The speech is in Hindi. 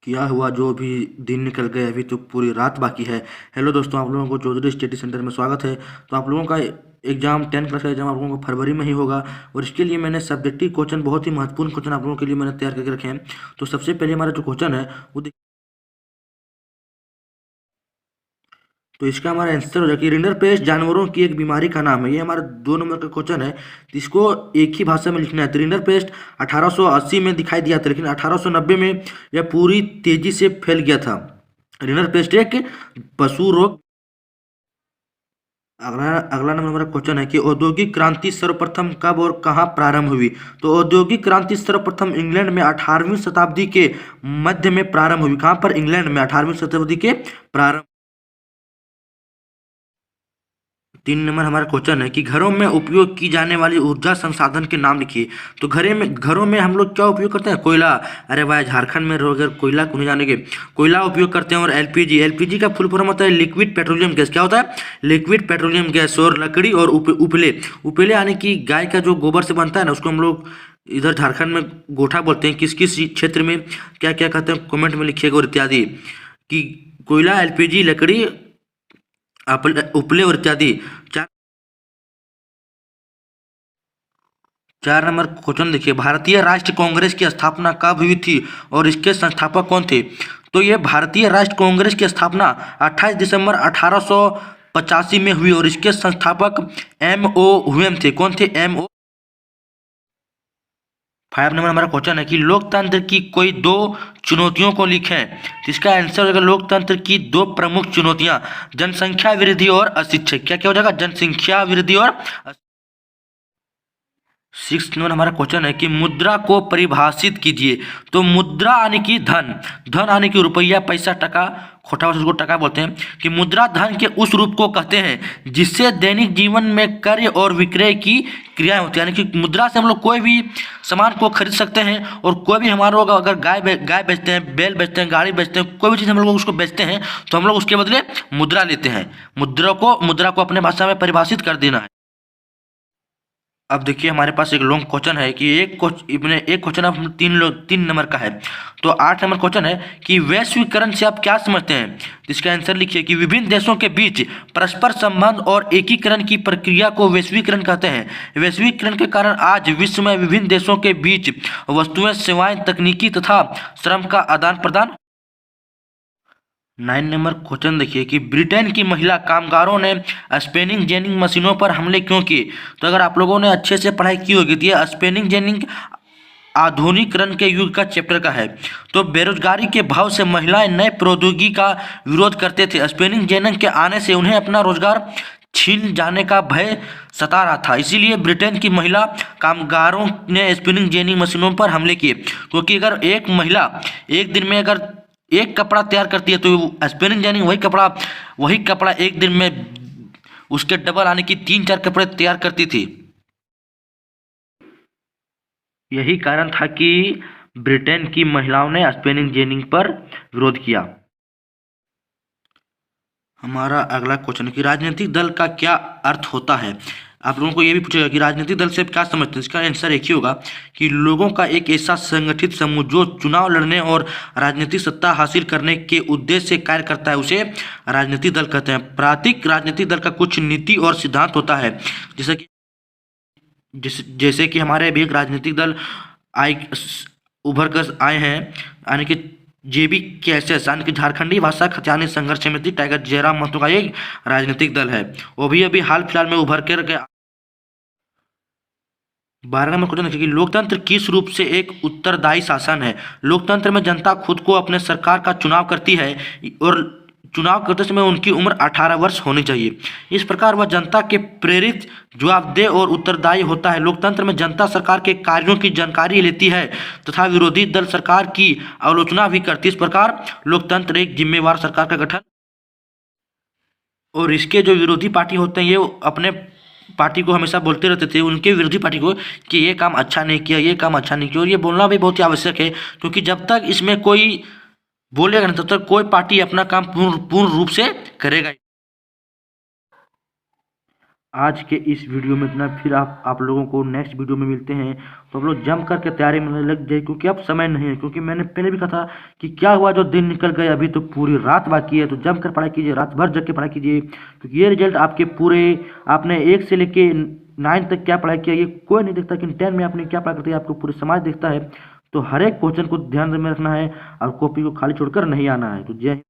किया हुआ जो भी दिन निकल गए, अभी तो पूरी रात बाकी है। हेलो दोस्तों, आप लोगों को चौधरी स्टडी सेंटर में स्वागत है। तो आप लोगों का एग्जाम 10 क्लास का एग्जाम आप लोगों को फरवरी में ही होगा, और इसके लिए मैंने सब्जेक्टिव क्वेश्चन, बहुत ही महत्वपूर्ण क्वेश्चन आप लोगों के लिए मैंने तैयार करके रखे हैं। तो सबसे पहले हमारा जो क्वेश्चन है वो तो इसका हमारा आंसर हो जाएगा कि रिंडरपेस्ट जानवरों की एक बीमारी का नाम है। ये हमारा 2 नंबर का क्वेश्चन है। तो इसको एक ही भाषा में लिखना है। तो रिंडरपेस्ट 1880 में दिखाई दिया था, लेकिन 1890 में यह पूरी तेजी से फैल गया था। रिंडरपेस्ट एक पशु रोग। अगला अगला नंबर हमारा क्वेश्चन है कि औद्योगिक क्रांति सर्वप्रथम कब और कहाँ प्रारंभ हुई। तो औद्योगिक क्रांति सर्वप्रथम इंग्लैंड में 18वीं शताब्दी के मध्य में प्रारंभ हुई। कहाँ पर? इंग्लैंड में 18वीं शताब्दी के प्रारंभ। 3 नंबर हमारा क्वेश्चन है कि घरों में उपयोग की जाने वाली ऊर्जा संसाधन के नाम लिखिए। तो घरों में हम लोग क्या उपयोग करते हैं? कोयला। अरे भाई, झारखंड में रहोगे, कोयला को नहीं जानेंगे। कोयला उपयोग करते हैं। और एलपीजी, एलपीजी का फुल फॉर्म होता है लिक्विड पेट्रोलियम गैस। क्या होता है? Liquid petroleum gas. और लकड़ी और उपले, उपले यानी कि गाय का जो गोबर से बनता है ना, उसको हम लोग इधर झारखंड में गोठा बोलते हैं। किस किस क्षेत्र में क्या क्या कहते हैं, कमेंट में लिखिएगा। और इत्यादि कि कोयला, एलपीजी, लकड़ी, उपले और इत्यादि। चार 4 नंबर क्वेश्चन देखिए, भारतीय राष्ट्रीय कांग्रेस की स्थापना कब हुई थी और इसके संस्थापक कौन थे? तो ये भारतीय राष्ट्रीय कांग्रेस की स्थापना 28 दिसंबर 1885 में हुई, और इसके संस्थापक एम.ओ. ह्यूम थे। कौन थे? एम.ओ. 5 नंबर हमारा क्वेश्चन है कि लोकतंत्र की कोई 2 चुनौतियों को लिखें। तो इसका आंसर हो जाएगा लोकतंत्र की 2 प्रमुख चुनौतियां, जनसंख्या वृद्धि और अशिक्षा। क्या क्या हो जाएगा? जनसंख्या वृद्धि और 6 नंबर हमारा क्वेश्चन है कि मुद्रा को परिभाषित कीजिए। तो मुद्रा यानी कि धन, धन यानी कि रुपया, पैसा, टका, खोटा भाषा उसको टका बोलते हैं। कि मुद्रा धन के उस रूप को कहते हैं जिससे दैनिक जीवन में क्रय और विक्रय की क्रियाएं होती है। यानी कि मुद्रा से हम लोग कोई भी सामान को खरीद सकते हैं, और कोई भी हमारे लोग अगर गाय बेचते हैं, बैल बेचते हैं, गाड़ी बेचते हैं, कोई भी चीज़ हम लोग उसको बेचते हैं, तो हम लोग उसके बदले मुद्रा लेते हैं। मुद्रा को अपने भाषा में परिभाषित कर देना है। अब देखिए, हमारे पास एक लॉन्ग क्वेश्चन है कि एक क्वेश्चन अब 3 नंबर का है। तो 8 नंबर क्वेश्चन है कि वैश्वीकरण से आप क्या समझते हैं? तो इसका आंसर लिखिए कि विभिन्न देशों के बीच परस्पर संबंध और एकीकरण की प्रक्रिया को वैश्वीकरण कहते हैं। वैश्वीकरण के कारण आज विश्व में विभिन्न देशों के बीच वस्तुएं, सेवाएं, तकनीकी तथा श्रम का आदान प्रदान। 9 नंबर क्वेश्चन देखिए कि ब्रिटेन की महिला कामगारों ने स्पिनिंग जेनिंग मशीनों पर हमले क्यों किए? तो अगर आप लोगों ने अच्छे से पढ़ाई की होगी तो ये स्पिनिंग जेनिंग आधुनिकीकरण के युग का चैप्टर का है। तो बेरोजगारी के भाव से महिलाएं नए प्रौद्योगिकी का विरोध करते थे। स्पिनिंग जेनिंग के आने से उन्हें अपना रोजगार छीन जाने का भय सता रहा था, इसीलिए ब्रिटेन की महिला कामगारों ने स्पिनिंग जेनिंग मशीनों पर हमले किए। क्योंकि अगर एक महिला एक दिन में अगर एक कपड़ा तैयार करती है, तो स्पिनिंग जेनिंग वही कपड़ा एक दिन में उसके डबल आने की 3-4 कपड़े तैयार करती थी। यही कारण था कि ब्रिटेन की महिलाओं ने स्पिनिंग जेनिंग पर विरोध किया। हमारा अगला क्वेश्चन है कि राजनीतिक दल का क्या अर्थ होता है? आप लोगों को यह भी पूछेगा कि राजनीतिक दल से आप क्या समझते हैं। इसका आंसर एक ही होगा कि लोगों का एक ऐसा संगठित समूह जो चुनाव लड़ने और राजनीतिक सत्ता हासिल करने के उद्देश्य से कार्य करता है, उसे राजनीतिक दल कहते हैं। प्रत्येक राजनीतिक दल का कुछ नीति और सिद्धांत होता है। जैसे कि हमारे अभी एक राजनीतिक दल आए उभर कर आए हैं, यानी कि जेबी कैसेस, यानी कि झारखंडी भाषा खतियानी संघर्ष समिति टाइगर जयराम महतो का एक राजनीतिक दल है। वो भी अभी हाल फिलहाल में उभर कर गया। 12 नंबर क्वेश्चन देखिए कि लोकतंत्र किस रूप से एक उत्तरदायी शासन है? लोकतंत्र में जनता खुद को अपने सरकार का चुनाव करती है, और चुनाव करते समय उनकी उम्र 18 वर्ष होनी चाहिए। इस प्रकार वह जनता के प्रेरित, जवाबदेह और उत्तरदायी होता है। लोकतंत्र में जनता सरकार के कार्यों की जानकारी लेती है तथा विरोधी दल सरकार की आलोचना भी करती है। इस प्रकार लोकतंत्र एक जिम्मेवार सरकार का गठन। और इसके जो विरोधी पार्टी होते हैं, ये अपने पार्टी को हमेशा बोलते रहते थे, उनके विरोधी पार्टी को, कि ये काम अच्छा नहीं किया, ये काम अच्छा नहीं किया। और ये बोलना भी बहुत ही आवश्यक है, क्योंकि जब तक इसमें कोई बोलेगा नहीं, तब तक कोई पार्टी अपना काम पूर्ण रूप से करेगा। आज के इस वीडियो में इतना, फिर आप लोगों को नेक्स्ट वीडियो में मिलते हैं। तो आप लोग जम करके तैयारी में लग जाए, क्योंकि अब समय नहीं है। क्योंकि मैंने पहले भी कहा था कि क्या हुआ जो दिन निकल गए, अभी तो पूरी रात बाकी है। तो जम कर पढ़ाई कीजिए, रात भर जग के पढ़ाई कीजिए, क्योंकि ये रिजल्ट आपके पूरे, आपने 1 से लेके 9 तक क्या पढ़ाई किया ये कोई नहीं देखता, लेकिन 10 में आपने क्या पढ़ाई करते हैं आपको पूरे समाज देखता है। तो हर एक क्वेश्चन को ध्यान में रखना है और कॉपी को खाली छोड़कर नहीं आना है। तो जय